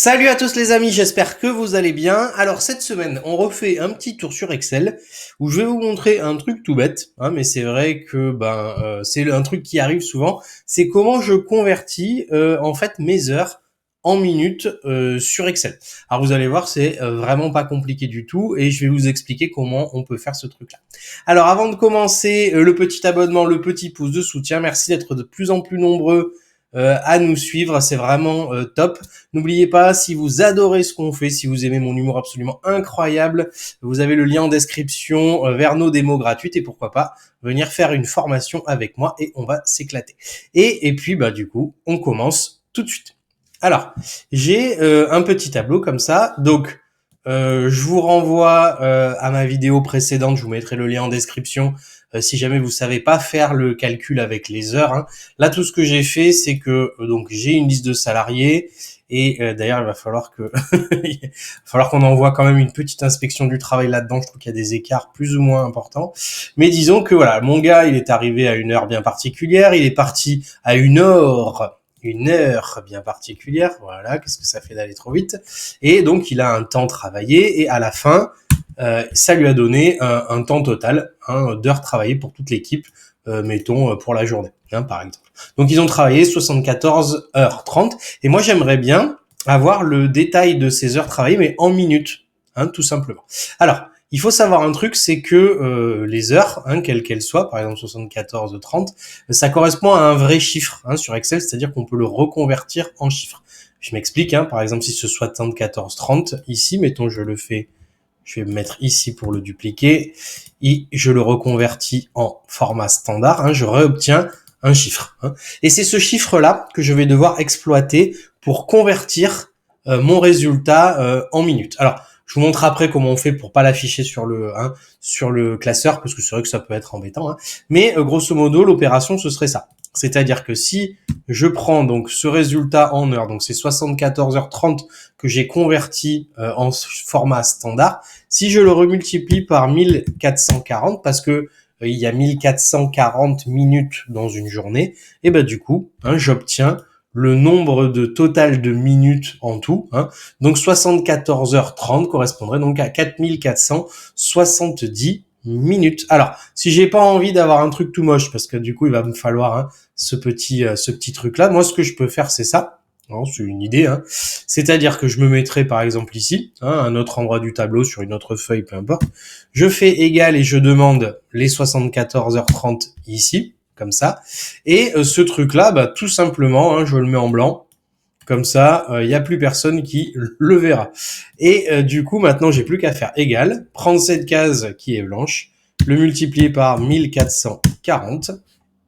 Salut à tous les amis, j'espère que vous allez bien. Alors cette semaine, on refait un petit tour sur Excel où je vais vous montrer un truc tout bête, mais c'est vrai que c'est un truc qui arrive souvent. C'est comment je convertis en fait mes heures en minutes sur Excel. Alors vous allez voir, c'est vraiment pas compliqué du tout et je vais vous expliquer comment on peut faire ce truc-là. Alors avant de commencer, le petit abonnement, le petit pouce de soutien, merci d'être de plus en plus nombreux à nous suivre, c'est vraiment top. N'oubliez pas, si vous adorez ce qu'on fait, si vous aimez mon humour absolument incroyable, vous avez le lien en description vers nos démos gratuites et pourquoi pas venir faire une formation avec moi et on va s'éclater. Et puis du coup, on commence tout de suite. Alors, j'ai un petit tableau comme ça, donc je vous renvoie à ma vidéo précédente, je vous mettrai le lien en description si jamais vous savez pas faire le calcul avec les heures. Là, tout ce que j'ai fait, c'est que donc j'ai une liste de salariés et d'ailleurs, il va falloir qu'on envoie quand même une petite inspection du travail là-dedans. Je trouve qu'il y a des écarts plus ou moins importants. Mais disons que voilà, mon gars, il est arrivé à une heure bien particulière, il est parti à une heure bien particulière, voilà, qu'est-ce que ça fait d'aller trop vite, et donc il a un temps travaillé, et à la fin, ça lui a donné un temps total d'heures travaillées pour toute l'équipe, mettons pour la journée, par exemple. Donc ils ont travaillé 74h30, et moi j'aimerais bien avoir le détail de ces heures travaillées, mais en minutes, tout simplement. Alors, il faut savoir un truc, c'est que les heures, quelles qu'elles soient, par exemple 74h30, ça correspond à un vrai chiffre sur Excel, c'est-à-dire qu'on peut le reconvertir en chiffre. Je m'explique, par exemple si ce 74h30, ici, mettons je vais me mettre ici pour le dupliquer, et je le reconvertis en format standard, je réobtiens un chiffre. Et c'est ce chiffre-là que je vais devoir exploiter pour convertir mon résultat en minutes. Alors, je vous montre après comment on fait pour pas l'afficher sur le classeur, parce que c'est vrai que ça peut être embêtant. Mais grosso modo, l'opération, ce serait ça. C'est-à-dire que si je prends donc ce résultat en heures, donc c'est 74h30 que j'ai converti en format standard, si je le remultiplie par 1440, parce que il y a 1440 minutes dans une journée, et du coup, j'obtiens le nombre de total de minutes en tout. Donc 74h30 correspondrait donc à 4470 minutes. Alors, si j'ai pas envie d'avoir un truc tout moche, parce que du coup, il va me falloir ce petit truc-là, moi, ce que je peux faire, c'est ça. Non, c'est une idée, c'est-à-dire que je me mettrai par exemple ici, à un autre endroit du tableau, sur une autre feuille, peu importe. Je fais égal et je demande les 74h30 ici, comme ça. Et ce truc-là, tout simplement, je le mets en blanc. Comme ça, il n'y a plus personne qui le verra. Et du coup, maintenant, j'ai plus qu'à faire égal, prendre cette case qui est blanche, le multiplier par 1440,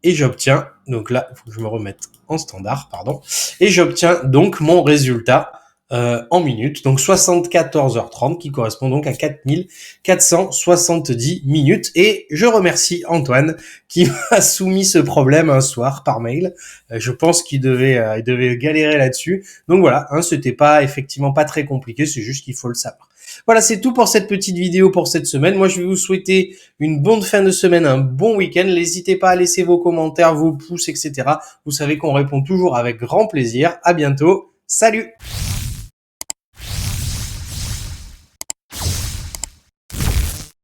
et j'obtiens, donc là, il faut que je me remette en standard, pardon, et j'obtiens donc mon résultat en minutes, donc 74h30 qui correspond donc à 4470 minutes. Et je remercie Antoine qui m'a soumis ce problème un soir par mail. Je pense qu'il devait galérer là-dessus. Donc voilà, c'était effectivement pas très compliqué, c'est juste qu'il faut le savoir. Voilà, c'est tout pour cette petite vidéo pour cette semaine. Moi, je vais vous souhaiter une bonne fin de semaine, un bon week-end. N'hésitez pas à laisser vos commentaires, vos pouces, etc. Vous savez qu'on répond toujours avec grand plaisir. À bientôt. Salut!